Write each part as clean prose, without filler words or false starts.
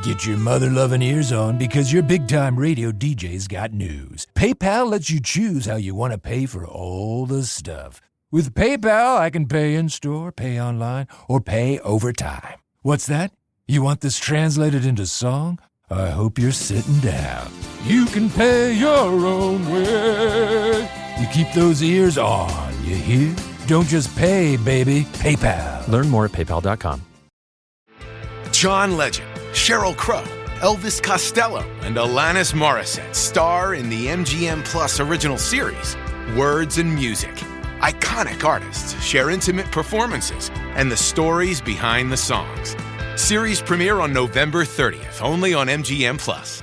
Get your mother-loving ears on because your big-time radio DJ's got news. PayPal lets you choose how you want to pay for all the stuff. With PayPal, I can pay in-store, pay online, or pay over time. What's that? You want this translated into song? I hope you're sitting down. You can pay your own way. You keep those ears on, you hear? Don't just pay, baby. PayPal. Learn more at paypal.com. John Legend, Sheryl Crow, Elvis Costello, and Alanis Morissette star in the MGM Plus original series, Words and Music. Iconic artists share intimate performances and the stories behind the songs. Series premiere on November 30th, only on MGM Plus.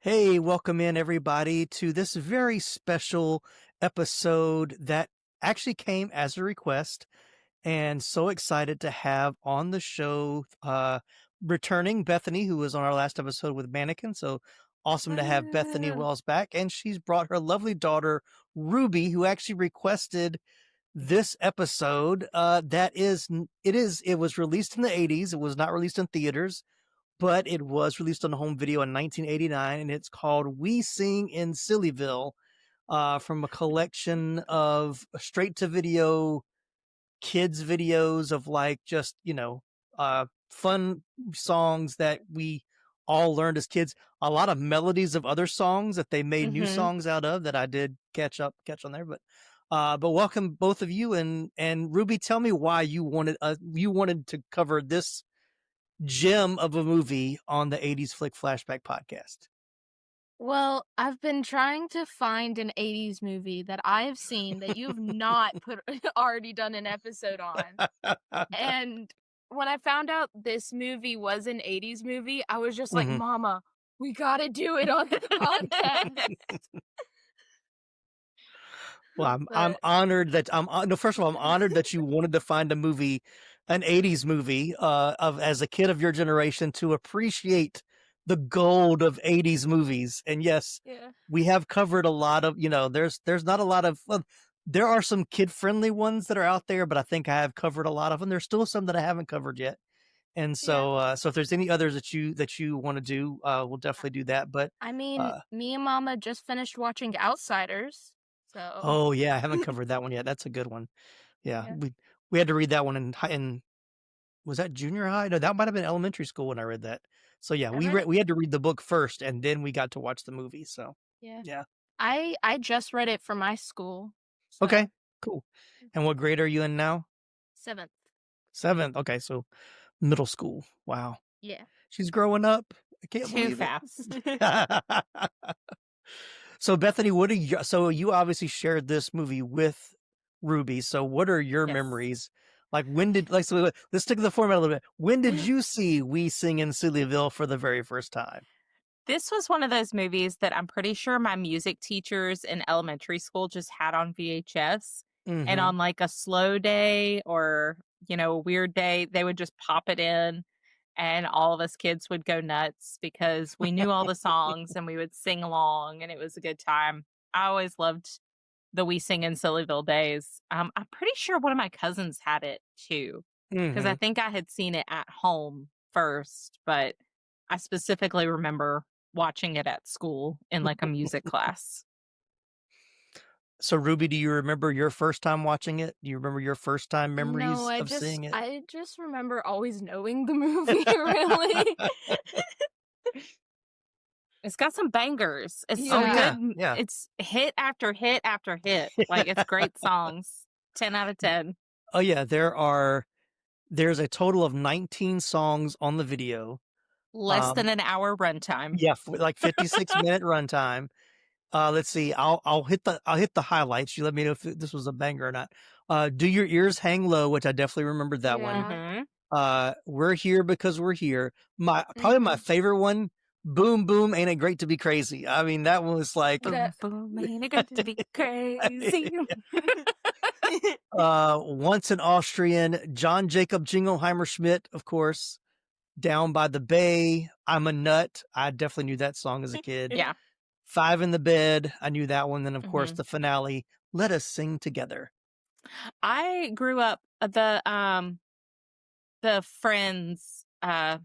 Hey, welcome in everybody to this very special episode that actually came as a request, and so excited to have on the show returning Bethany, who was on our last episode with Mannequin. So awesome to have Bethany Wells back, and she's brought her lovely daughter Ruby, who actually requested this episode. It was released in the 80s. It was not released in theaters, but it was released on home video in 1989, and it's called We Sing in Sillyville, from a collection of straight-to-video kids videos of fun songs that we all learned as kids. A lot of melodies of other songs that they made new songs out of that I did catch on there. But welcome both of you, and Ruby, tell me why you wanted to cover this gem of a movie on the 80s Flick Flashback podcast. Well, I've been trying to find an 80s movie that I have seen that you've not already done an episode on. And when I found out this movie was an 80s movie, I was just like, Mama, we gotta do it on the podcast. Well, I'm honored that first of all, I'm honored that you wanted to find an 80s movie as a kid of your generation, to appreciate the gold of 80s movies. And yes, we have covered a lot of, there's not a lot of, there are some kid-friendly ones that are out there, but I think I have covered a lot of them. There's still some that I haven't covered yet. And so so if there's any others that you want to do, we'll definitely do that. But I mean, me and Mama just finished watching Outsiders. So oh yeah, I haven't covered that one yet. That's a good one. Yeah. We had to read that one in was that junior high? No, that might have been elementary school when I read that. So yeah, we had to read the book first, and then we got to watch the movie. So yeah. I just read it for my school. So. Okay, cool. And what grade are you in now? 7th. 7th. Okay, so middle school. Wow. Yeah. She's growing up. I can't Too believe fast. it. So Bethany, so you obviously shared this movie with Ruby. So what are your memories? Like let's stick to the format a little bit. When did you see We Sing in Sillyville for the very first time? This was one of those movies that I'm pretty sure my music teachers in elementary school just had on VHS. And on like a slow day or, a weird day, they would just pop it in, and all of us kids would go nuts because we knew all the songs and we would sing along, and it was a good time. I always loved the We Sing in Sillyville days. I'm pretty sure one of my cousins had it too, because I think I had seen it at home first, but I specifically remember watching it at school in like a music class. So Ruby, do you remember your first time watching it? Do you remember your first time memories of seeing it? I just remember always knowing the movie, really. It's got some bangers. It's so good. Yeah. It's hit after hit after hit. Like, it's great songs. 10 out of 10. Oh yeah, there's a total of 19 songs on the video. Less than an hour runtime. Yeah, like 56-minute runtime. Let's see. I'll hit the highlights. You let me know if this was a banger or not. Do Your Ears Hang Low, which I definitely remembered that one. Mm-hmm. We're Here Because We're Here. Probably my favorite one. Boom Boom, Ain't It Great to Be Crazy? I mean, that was like Boom, boom, ain't it good to be crazy? Once an Austrian, John Jacob Jingleheimer Schmidt, of course. Down by the Bay, I'm a Nut. I definitely knew that song as a kid. Yeah. Five in the Bed, I knew that one. Then, of course, the finale, Let Us Sing Together. I grew up the Friends. Wow.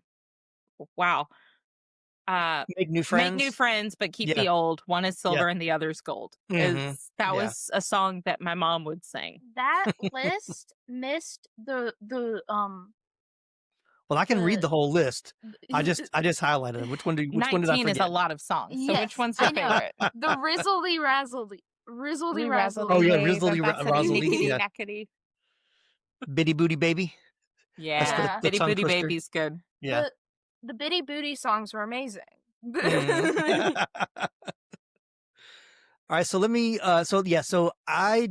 Make New Friends. Make New Friends, but keep the old. One is silver and the other's gold. That was a song that my mom would sing. That list missed the Well, I can read the whole list. I just highlighted them. Which one did I 19 forget? is a lot of songs. So Yes, which one's your favorite? The Rizzly Razzly. Oh yeah, Rizzly Razzly. Yeah. Bitty Booty Baby. Yeah, the Bitty tongue Booty twister. Baby's good. Yeah. The Bitty Booty songs were amazing. All right, so let me so I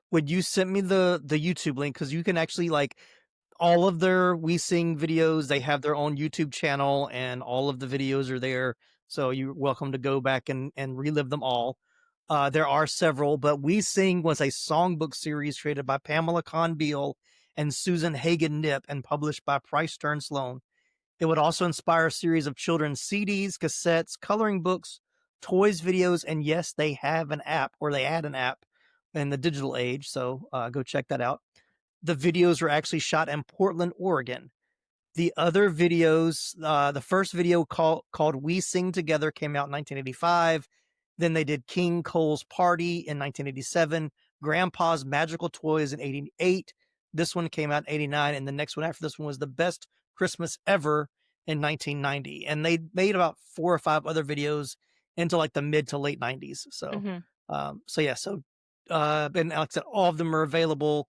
when you sent me the YouTube link, because you can actually like all of their We Sing videos, they have their own YouTube channel and all of the videos are there, so you're welcome to go back and relive them all. There are several, but We Sing was a songbook series created by Pamela Conn-Beal and Susan Hagen-Knipp and published by Price Stern Sloan. It would also inspire a series of children's CDs, cassettes, coloring books, toys, videos, and yes, they have an app, or they had an app in the digital age, so go check that out. The videos were actually shot in Portland, Oregon. The other videos, the first video called We Sing Together came out in 1985. Then they did King Cole's Party in 1987, Grandpa's Magical Toys in 88. This one came out in 89, and the next one after this one was The Best Christmas Ever in 1990. And they made about 4 or 5 other videos into like the mid to late 90s. So, and like I said, all of them are available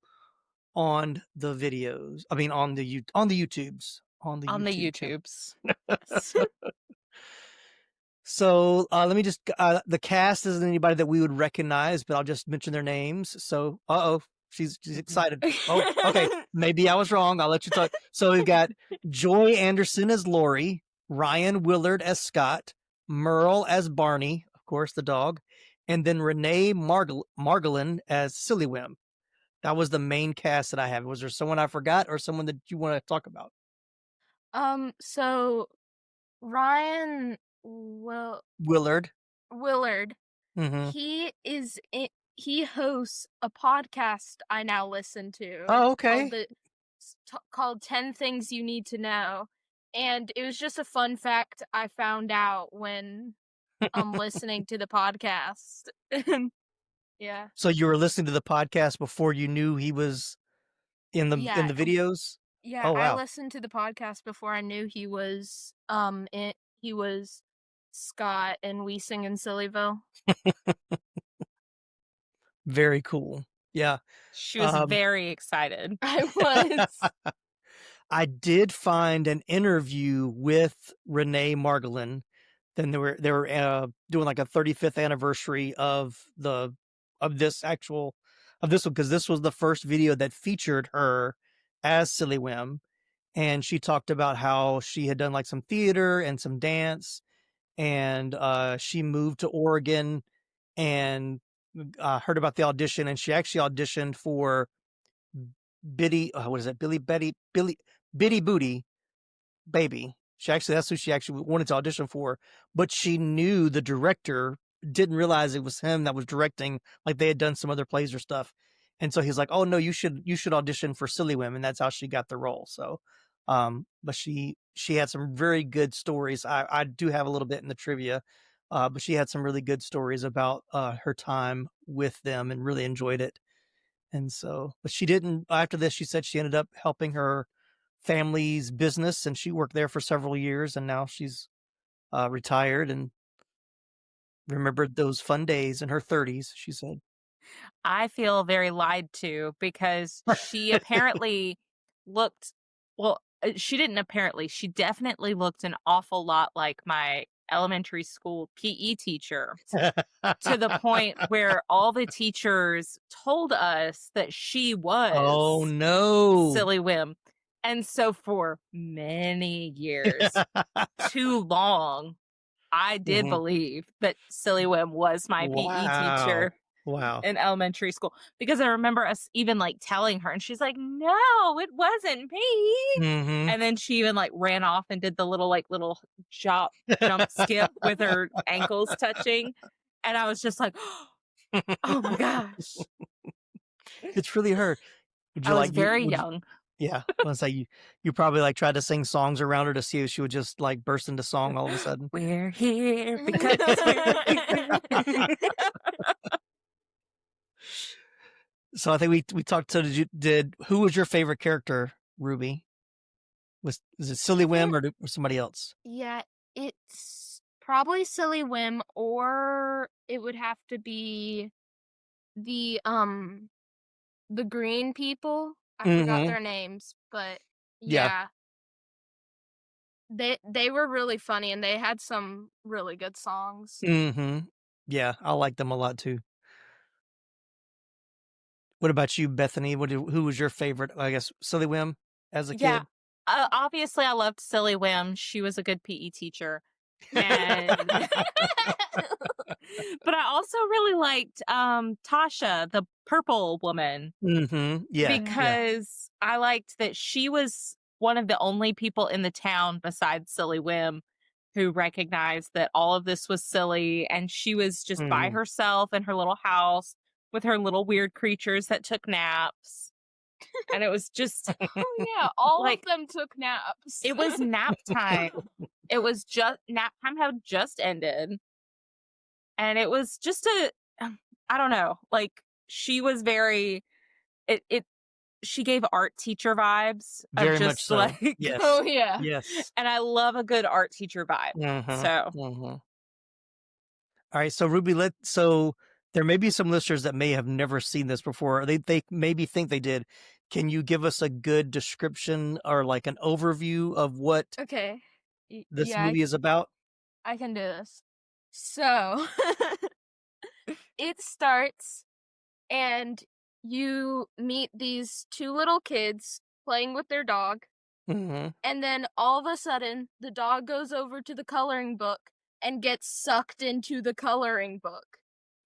on the videos. I mean, on the YouTubes. On the YouTubes. So let me just, the cast isn't anybody that we would recognize, but I'll just mention their names. So, she's excited. Oh, okay. Maybe I was wrong. I'll let you talk. So we've got Joy Anderson as Lori, Ryan Willard as Scott, Merle as Barney, of course, the dog, and then Renee Margolin as Sillyville. That was the main cast that I have. Was there someone I forgot or someone that you want to talk about? So Ryan Willard. Mm-hmm. He hosts a podcast I now listen to. Oh, okay. Called 10 Things You Need to Know. And it was just a fun fact I found out when I'm listening to the podcast. Yeah. So you were listening to the podcast before you knew he was in the videos? Yeah, oh, wow. I listened to the podcast before I knew he was Scott and We Sing in Sillyville. Very cool. Yeah. She was very excited. I was. I did find an interview with Renee Margolin. Then they were doing like a 35th anniversary of this one, because this was the first video that featured her as Sillyville, and she talked about how she had done like some theater and some dance, and she moved to Oregon and heard about the audition, and she actually auditioned for Bitty Booty Baby. That's who she actually wanted to audition for, but she knew the director didn't realize it was him that was directing, like they had done some other plays or stuff. And so he's like, oh no, you should audition for Sillyville, and that's how she got the role. So but she had some very good stories. I do have a little bit in the trivia, but she had some really good stories about her time with them and really enjoyed it. And so, but she didn't, after this, she said she ended up helping her family's business, and she worked there for several years, and now she's retired and remembered those fun days in her 30s, she said. I feel very lied to, because she apparently looked, well, she didn't apparently. She definitely looked an awful lot like my elementary school PE teacher, to the point where all the teachers told us that she was Oh no. Silly Wim. And so for many years, too long, I did believe that Silly Wim was my PE teacher Wow. in elementary school, because I remember us even like telling her, and she's like, no, it wasn't me. And then she even like ran off and did the little jump skip with her ankles touching. And I was just like, oh my gosh. It's really her. I was very young. Yeah. I was like, you probably like tried to sing songs around her to see if she would just like burst into song all of a sudden. We're here because we're here. So I think we talked to who was your favorite character, Ruby? Is it Silly Wim or somebody else? Yeah, it's probably Silly Wim, or it would have to be the green people. I forgot their names, but yeah. They were really funny, and they had some really good songs. Yeah, I like them a lot too. What about you, Bethany? Who was your favorite? I guess Silly Wim as a kid. Obviously, I loved Silly Wim. She was a good PE teacher, and but I also really liked Tasha, the purple woman. Yeah, because I liked that she was one of the only people in the town besides Silly Wim who recognized that all of this was silly, and she was just by herself in her little house with her little weird creatures that took naps. And it was just all of them took naps. It was nap time. It was just nap time had just ended. And it was just I don't know, like she was very she gave art teacher vibes. Very just much so. like Yes. Oh yeah. Yes. And I love a good art teacher vibe. So all right, so Ruby, so there may be some listeners that may have never seen this before. They maybe think they did. Can you give us a good description or like an overview of what this movie is about? I can do this. So it starts, and you meet these two little kids playing with their dog. And then all of a sudden, the dog goes over to the coloring book and gets sucked into the coloring book.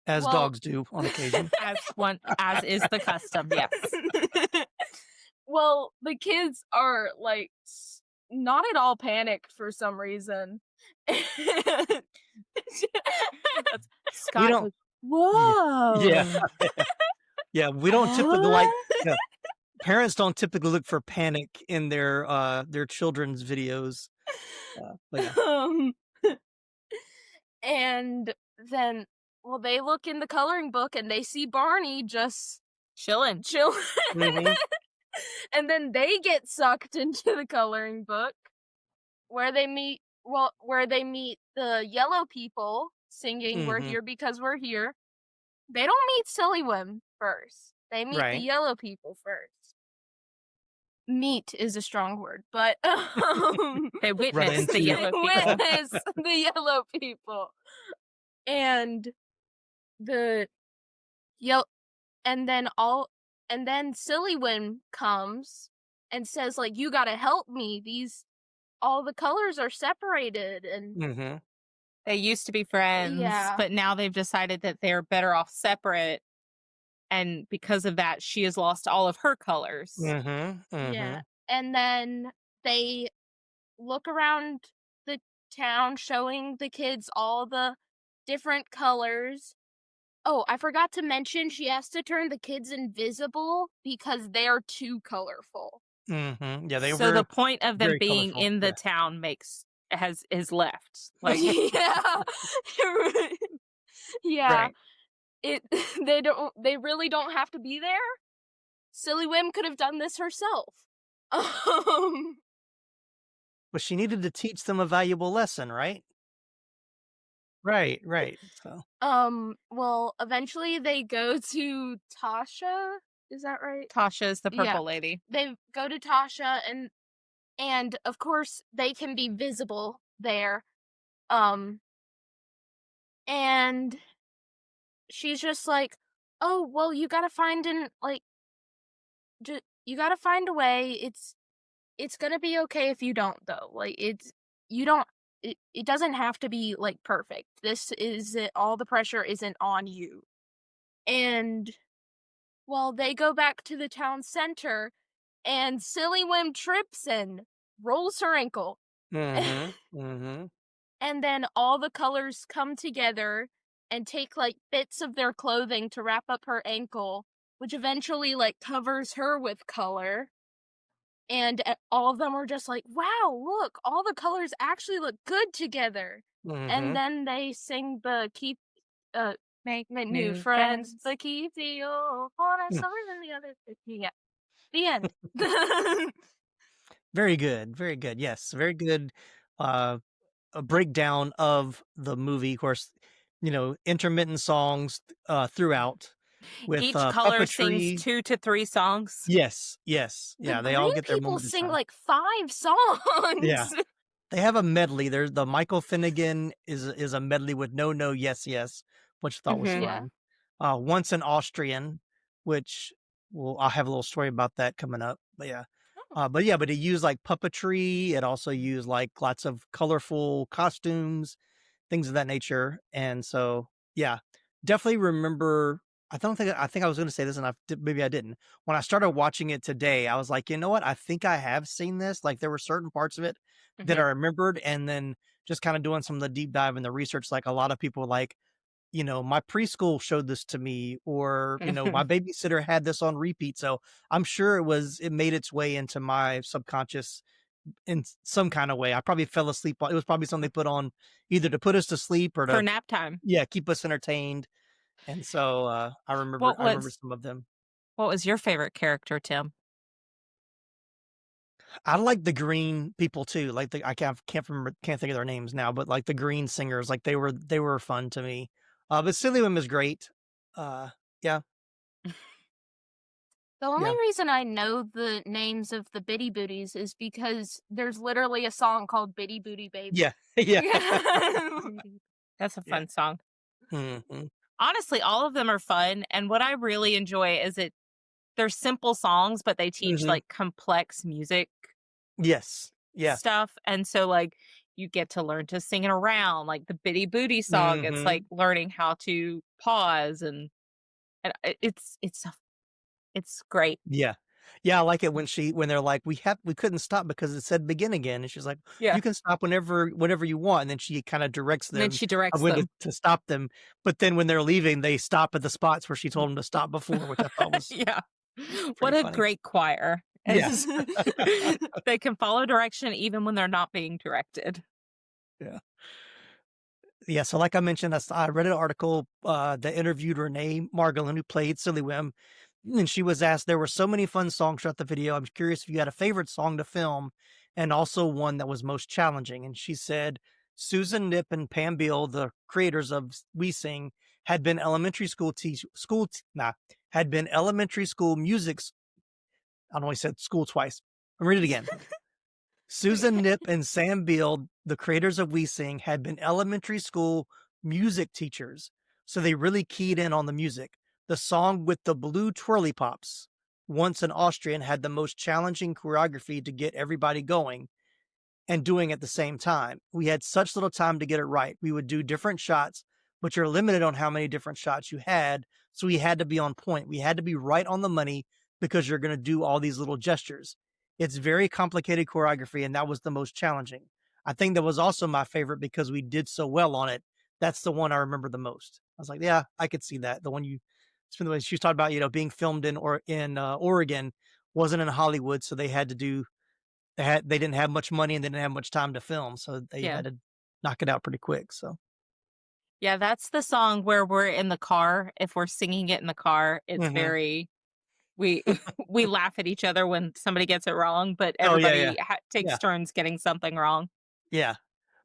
As dogs do on occasion. as is the custom, yes. Well, the kids are like not at all panicked for some reason. Scott, whoa. Yeah, we don't typically parents don't typically look for panic in their children's videos. And then they look in the coloring book and they see Barney just chilling. And then they get sucked into the coloring book where they meet the yellow people singing "We're Here Because We're Here." They don't meet Silly Wim first. They meet the yellow people first. Meet is a strong word, but they witness the yellow people. Witness the yellow people. And and then Silly Wim comes and says, like, you gotta help me. All the colors are separated, and they used to be friends, but now they've decided that they're better off separate. And because of that, she has lost all of her colors. Yeah. And then they look around the town showing the kids all the different colors. Oh, I forgot to mention she has to turn the kids invisible because they're too colorful. Yeah, they were. So the point of them being colorful. in the town is left. Like yeah. Right. They really don't have to be there. Silly Wim could have done this herself. But she needed to teach them a valuable lesson, right? Right. So. Well, eventually they go to Tasha. Is that right? Tasha is the purple lady. They go to Tasha, And of course, they can be visible there. Um, and she's just like, "Oh, well, you gotta find you gotta find a way. It's gonna be okay if you don't, though. Like, you don't. It doesn't have to be like perfect. This is it. All the pressure isn't on you." And well, they go back to the town center, and Silly trips and rolls her ankle. And then all the colors come together and take like bits of their clothing to wrap up her ankle, which eventually like covers her with color. And all of them were just like, "Wow, look, all the colors actually look good together." And then they sing the keep make new friends, the keep the old one and the other. Yeah. The end. Very good. Very good. Yes. Very good. A breakdown of the movie. Of course, intermittent songs throughout with Each color puppetry. sings 2 to 3 songs. Yes. Yes. Yeah. They all green get their people moment in sing time. like 5 songs. Yeah. They have a medley. There's the Michael Finnegan is a medley with No No Yes Yes, which I thought was Mhm. fun. Once an Austrian, which I'll have a little story about that coming up. But yeah. But it used like puppetry. It also used like lots of colorful costumes, things of that nature. And so, yeah, definitely remember. I think I was going to say this, and maybe I didn't. When I started watching it today, I was like, you know what? I think I have seen this. Like there were certain parts of it that I remembered, and then just kind of doing some of the deep dive and the research. Like a lot of people, like my preschool showed this to me, or my babysitter had this on repeat. So I'm sure it made its way into my subconscious in some kind of way. I probably fell asleep. It was probably something they put on either to put us to sleep or For to nap time. keep us entertained. And so I remember some of them. What was your favorite character, Tim? I like the green people too. Like I can't think of their names now, but like the green singers, like they were fun to me. But Sillyville is great. Yeah. The only Yeah. reason I know the names of the Bitty Booties is because there's literally a song called Bitty Booty Baby. Yeah. Yeah. That's a fun song. Mhm. Honestly, all of them are fun, and what I really enjoy is they're simple songs, but they teach like complex music Yes. Yeah. stuff, and so like you get to learn to sing it around, like the Bitty Booty song. It's like learning how to pause, and it's great. Yeah. Yeah, I like it when they're like, we couldn't stop because it said begin again. And she's like, Yeah. you can stop whenever you want. And then she kind of directs And them then she directs of when them. to stop them. But then when they're leaving, they stop at the spots where she told them to stop before, which I thought was Yeah. What a funny. great choir. Yes. They can follow direction even when they're not being directed. Yeah. Yeah, so like I mentioned, I read an article that interviewed Renee Margolin, who played Silly, and she was asked, there were so many fun songs throughout the video. I'm curious if you had a favorite song to film and also one that was most challenging. And she said, Susan Nip and Pam Beal, the creators of We Sing, had been elementary school music. I don't know, I said school twice. I'll read it again. Susan Nip and Sam Beal, the creators of We Sing, had been elementary school music teachers, so they really keyed in on the music. The song with the blue twirly pops, Once an Austrian, had the most challenging choreography to get everybody going and doing at the same time. We had such little time to get it right. We would do different shots, but you're limited on how many different shots you had, so we had to be on point. We had to be right on the money because you're going to do all these little gestures. It's very complicated choreography, and that was the most challenging. I think that was also my favorite because we did so well on it. That's the one I remember the most. I was like, yeah, I could see that. The one she was talking about, being filmed in Oregon, wasn't in Hollywood, so they didn't have much money and they didn't have much time to film, so they had to knock it out pretty quick. So yeah, that's the song where we're in the car. If we're singing it in the car, it's very we laugh at each other when somebody gets it wrong, but everybody takes turns getting something wrong. Yeah.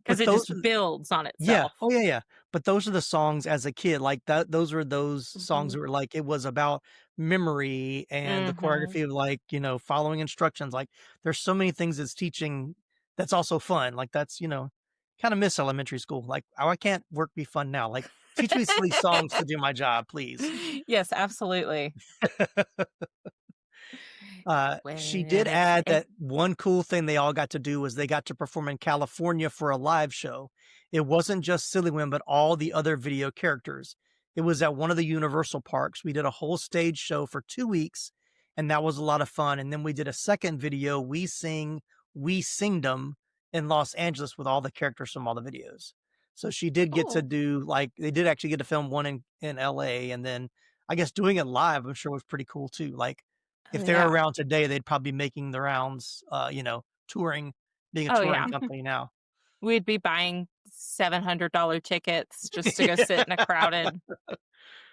because it just builds on itself. Oh yeah. But those are the songs as a kid, like that. Those were those songs that were like, it was about memory and the choreography of, like, following instructions. Like, there's so many things it's teaching that's also fun. Like, that's, kind of miss elementary school. Like, I can't work be fun now. Like, teach me silly songs to do my job, please. Yes, absolutely. She did add that one cool thing they all got to do was they got to perform in California for a live show. It wasn't just Sillyville, but all the other video characters. It was at one of the Universal parks. We did a whole stage show for 2 weeks, and that was a lot of fun. And then we did a second video, We Singdom, in Los Angeles with all the characters from all the videos. So she did get to do, like, they did actually get to film one in LA, and then I guess doing it live, I'm sure was pretty cool too. Like, if they're around today, they'd probably be making the rounds, touring, being a touring company now. We'd be buying $700 tickets just to go sit in a crowded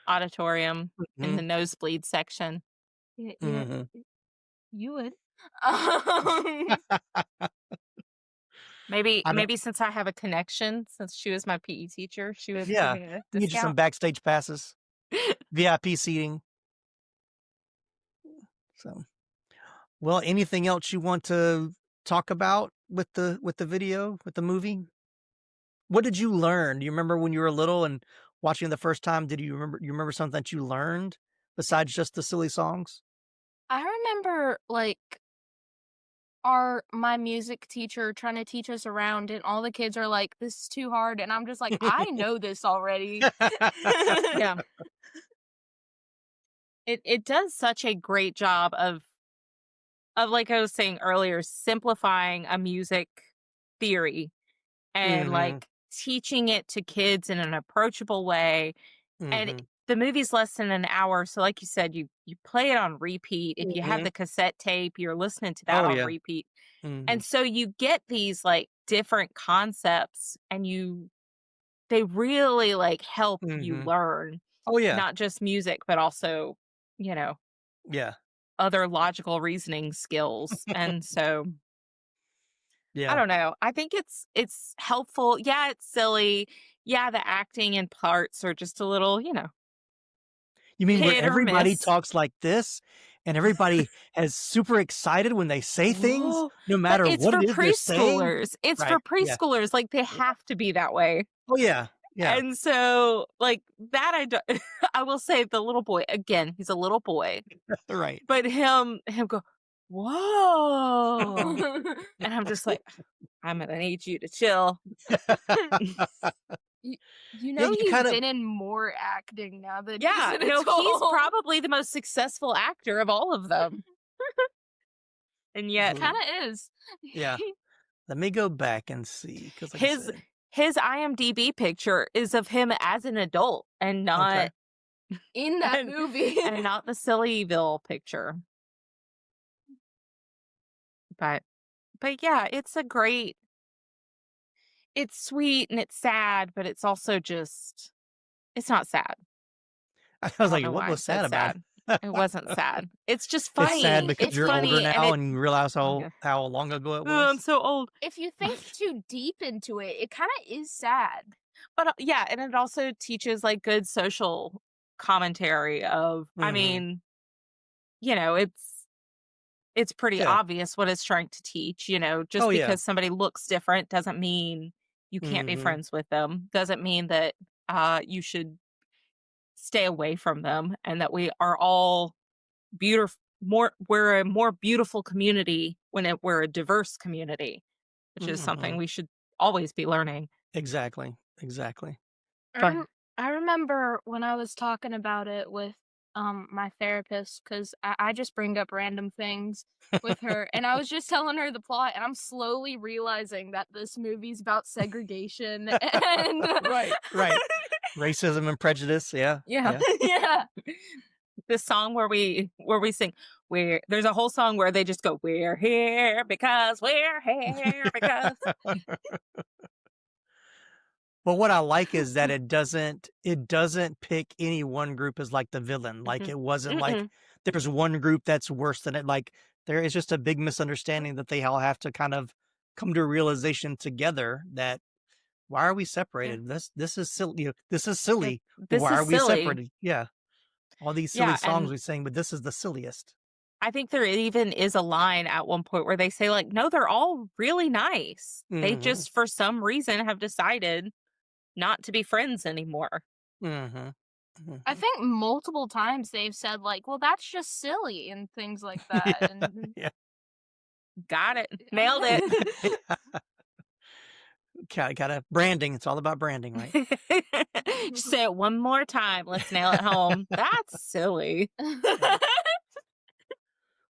auditorium in the nosebleed section. You would. Maybe since I have a connection, since she was my PE teacher, she would give me a get you some discount. backstage passes, VIP seating. So, well, anything else you want to talk about with the video, with the movie? What did you learn? Do you remember when you were little and watching it the first time? Did you remember something that you learned besides just the silly songs? I remember, like, my music teacher trying to teach us around, and all the kids are like, "This is too hard," and I'm just like, "I know this already." Yeah. It does such a great job of like I was saying earlier, simplifying a music theory and like teaching it to kids in an approachable way. And the movie's less than an hour, so like you said, you play it on repeat. If you have the cassette tape, you're listening to that on repeat. And so you get these like different concepts, and they really like help you learn. Oh yeah. Not just music, but also, other logical reasoning skills. And so I don't know. I think it's helpful. Yeah, it's silly. Yeah, the acting and parts are just a little, You mean where hit or everybody miss. talks like this, and everybody is super excited when they say things, no matter But it's what for it is they're saying? preschoolers. It's Right, for yeah. preschoolers. Like, they have to be that way. Oh yeah. Yeah. And so, like, that I don't, I will say the little boy, again, he's a little boy, Right. but him go, whoa. And I'm just like, I'm going to need you to chill. You Yeah, know, you he's kinda- been in more acting now than Yeah, he's in no, a he's total. probably the most successful actor of all of them. And yet, Kind of is. Yeah. Let me go back and see, because his IMDB picture is of him as an adult and not In that movie. and not the Sillyville picture. But yeah, it's sweet and it's sad, but it's also just, it's not sad. I was I like, don't know what why was I said sad about it? It wasn't sad. It's just funny. It's sad because It's you're funny, older now and and you realize Okay. how long ago it I'm was. so old. If you think too deep into it, it kind of is sad. But yeah, and it also teaches like good social commentary of, I mean, it's pretty obvious what it's trying to teach, just because somebody looks different doesn't mean you can't be friends with them. Doesn't mean that you should stay away from them, and that we are all beautiful. We're a more beautiful community when we're a diverse community, which is something we should always be learning. Exactly. I remember when I was talking about it with my therapist, because I just bring up random things with her, and I was just telling her the plot, and I'm slowly realizing that this movie's about segregation and Right. Racism and prejudice. Yeah. Yeah. yeah. The song where we sing, there's a whole song where they just go, we're here because we're here because. Well, what I like is that it doesn't pick any one group as like the villain. Like, it wasn't like there's one group that's worse than it. Like, there is just a big misunderstanding that they all have to kind of come to a realization together that why are we separated? This is silly. This is silly. This Why is are we silly. separated? Yeah. All these silly songs and we sing, but this is the silliest. I think there even is a line at one point where they say, like, no, they're all really nice. They Mhm. just, for some reason, have decided not to be friends anymore. Mm-hmm. I think multiple times they've said, like, well, that's just silly and things like that. And Yeah. Got it. Nailed it. Gotta branding. It's all about branding, right? Just say it one more time. Let's nail it home. That's silly.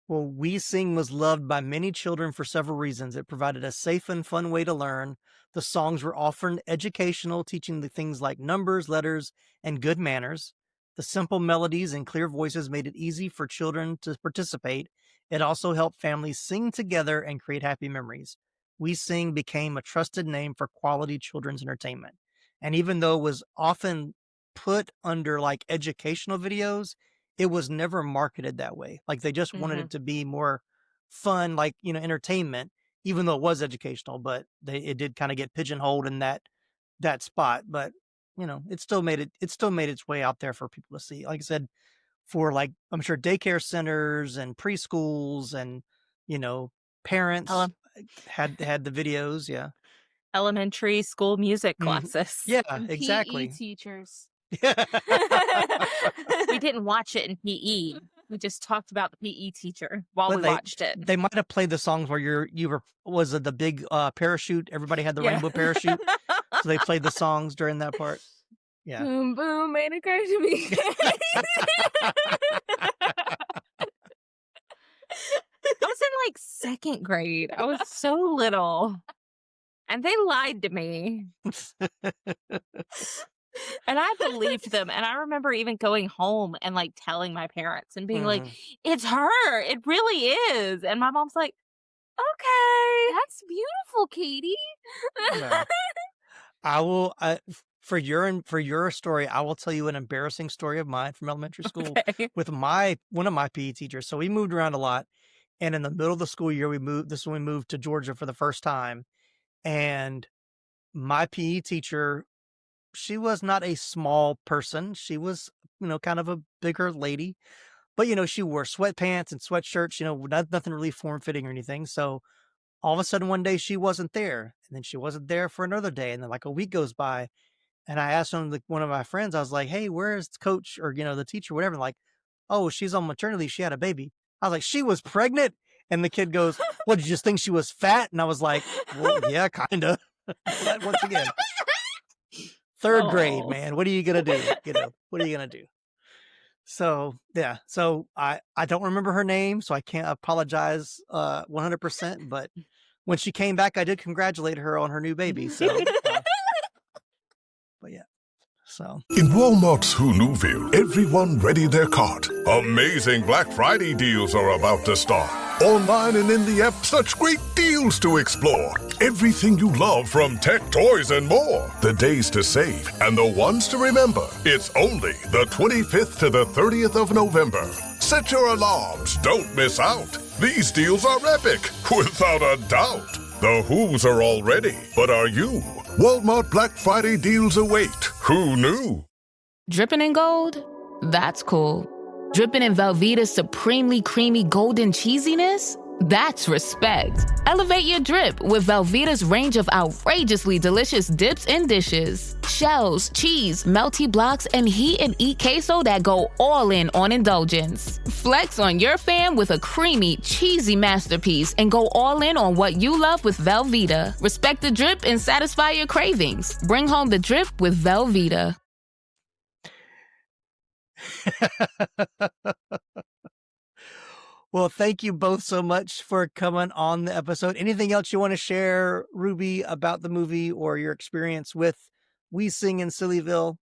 Well, We Sing was loved by many children for several reasons. It provided a safe and fun way to learn. The songs were often educational, teaching the things like numbers, letters, and good manners. The simple melodies and clear voices made it easy for children to participate. It also helped families sing together and create happy memories. We Sing became a trusted name for quality children's entertainment. And even though it was often put under like educational videos, it was never marketed that way. Like they just wanted it to be more fun, like, entertainment, even though it was educational, but it did kind of get pigeonholed in that spot. But it still made its way out there for people to see. Like I said, for like I'm sure daycare centers and preschools and parents had the videos. Yeah. Elementary school music classes. Yeah, and exactly. PE teachers. We didn't watch it in PE. We just talked about the PE teacher while But we watched it. They might have played the songs where was it the big parachute? Everybody had the rainbow parachute. So they played the songs during that part. Yeah. Boom, boom, ain't it crazy to me? I was in like second grade. I was so little. And they lied to me. And I believed them. And I remember even going home and like telling my parents and being like, it's her. It really is. And my mom's like, okay. That's beautiful, Katie. Yeah. I will for your story, I will tell you an embarrassing story of mine from elementary school with one of my PE teachers. So we moved around a lot. And in the middle of the school year, we moved to Georgia for the first time. And my PE teacher, she was not a small person. She was, kind of a bigger lady, but she wore sweatpants and sweatshirts, nothing really form fitting or anything. So all of a sudden one day she wasn't there, and then she wasn't there for another day. And then like a week goes by, and I asked one of my friends, I was like, hey, where's coach or, the teacher, whatever. Like, oh, she's on maternity. She had a baby. I was like, she was pregnant. And the kid goes, what, did you just think she was fat? And I was like, well, yeah, kind of. Once again, third grade, man. What are you going to do? What are you going to do? So, yeah. So I don't remember her name, so I can't apologize 100%. But when she came back, I did congratulate her on her new baby. So, but yeah. So in Walmart's Sillyville, everyone ready their cart. Amazing Black Friday deals are about to start. Online and in the app, such great deals to explore. Everything you love from tech, toys, and more. The days to save and the ones to remember. It's only the 25th to the 30th of November. Set your alarms. Don't miss out. These deals are epic, without a doubt. The Who's are all ready, but are you? Walmart Black Friday deals await. Who knew? Dripping in gold? That's cool. Dripping in Velveeta's supremely creamy golden cheesiness? That's respect. Elevate your drip with Velveeta's range of outrageously delicious dips and dishes. Shells, cheese, melty blocks, and heat and eat queso that go all in on indulgence. Flex on your fam with a creamy, cheesy masterpiece and go all in on what you love with Velveeta. Respect the drip and satisfy your cravings. Bring home the drip with Velveeta. Well, thank you both so much for coming on the episode. Anything else you want to share, Ruby, about the movie or your experience with We Sing in Sillyville?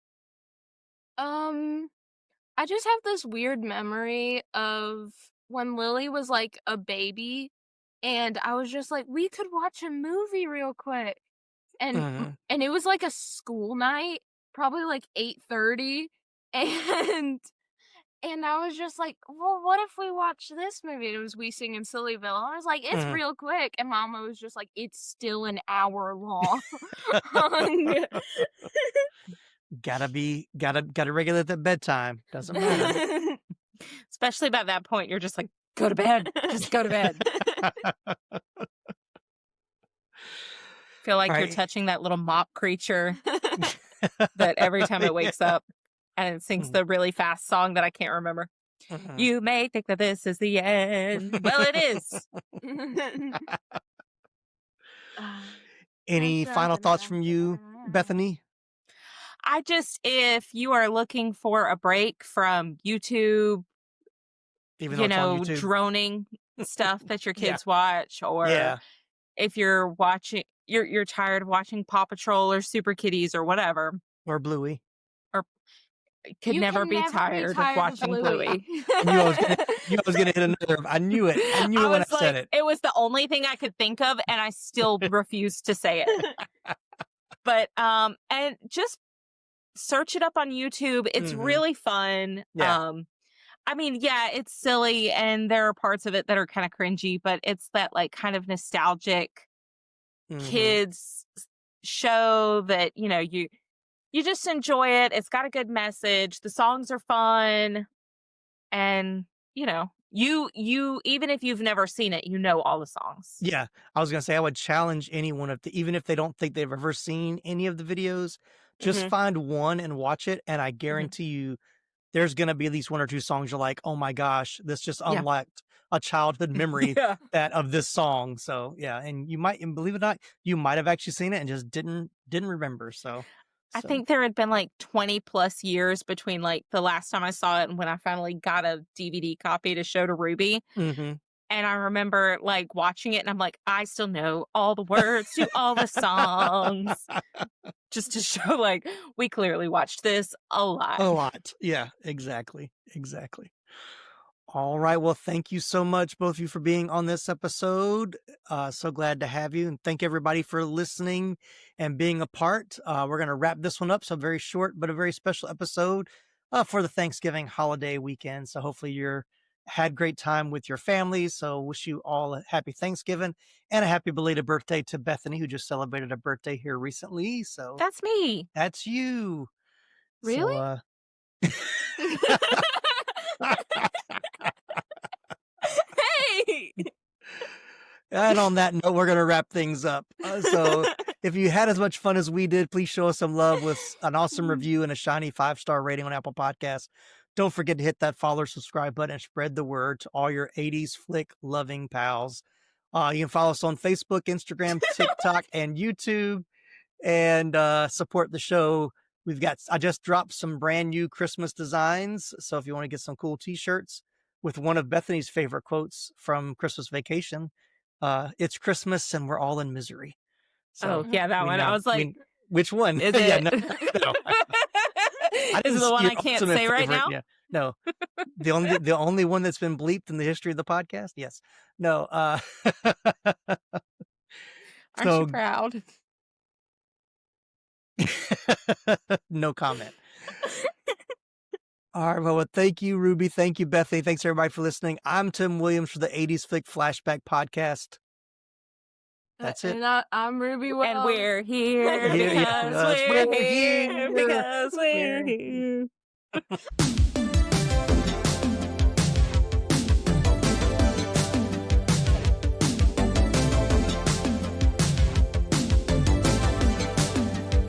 I just have this weird memory of when Lily was like a baby, and I was just like, we could watch a movie real quick. And it was like a school night, probably like 8:30, and And I was just like, well, what if we watch this movie? It was We Sing in Sillyville. I was like, it's real quick. And Mama was just like, it's still an hour long. Gotta regulate that bedtime. Doesn't matter. Especially by that point, you're just like, go to bed. Just go to bed. Feel like you're touching that little mop creature that every time it wakes up and it sings the really fast song that I can't remember. You may think that this is the end. Well, it is. Any final thoughts from you, Bethany? If you are looking for a break from YouTube, even though it's on YouTube. Droning stuff that your kids watch, or if you're watching, you're tired of watching Paw Patrol or Super Kitties or whatever, or Bluey, or could never be tired of watching Bluey. I was gonna hit a nerve. I knew it. I knew it when I said it. It was the only thing I could think of, and I still refused to say it. But and just search it up on YouTube. It's really fun. Yeah. I mean, yeah, it's silly, and there are parts of it that are kind of cringy, but it's that like kind of nostalgic kids show that, you know, you just enjoy it. It's got a good message. The songs are fun. And, you know, you even if you've never seen it, you know all the songs. Yeah. I was going to say, I would challenge anyone, even if they don't think they've ever seen any of the videos, just find one and watch it. And I guarantee you, there's going to be at least one or two songs you're like, oh my gosh, this just unlocked a childhood memory of this song. So yeah. And you might, and believe it or not, you might have actually seen it and just didn't remember. So I think there had been like 20 plus years between like the last time I saw it and when I finally got a DVD copy to show to Ruby. And I remember like watching it and I'm like, I still know all the words to all the songs. Just to show like we clearly watched this a lot. A lot. Yeah, exactly. All right. Well, thank you so much, both of you, for being on this episode. So glad to have you. And thank everybody for listening and being a part. We're going to wrap this one up. So very short, but a very special episode for the Thanksgiving holiday weekend. So hopefully you're had great time with your family. So wish you all a happy Thanksgiving and a happy belated birthday to Bethany, who just celebrated a birthday here recently. So that's me. That's you. Really? So, Hey. And on that note, we're going to wrap things up. So if you had as much fun as we did, please show us some love with an awesome review and a shiny 5-star rating on Apple Podcasts. Don't forget to hit that follow or subscribe button and spread the word to all your 80s flick loving pals. You can follow us on Facebook, Instagram, TikTok, and YouTube, and support the show. I just dropped some brand new Christmas designs. So if you want to get some cool t-shirts with one of Bethany's favorite quotes from Christmas Vacation, it's Christmas and we're all in misery. So, that one. I was like, which one? Is it? No. Is it the one I can't say right now? Yeah. No, the only one that's been bleeped in the history of the podcast. Yes. No. Aren't you proud? No comment. All right. Well, thank you, Ruby. Thank you, Bethany. Thanks everybody for listening. I'm Tim Williams for the 80s Flick Flashback Podcast. That's it. And I'm Ruby Wells. And we're here because we're here. Because we're here.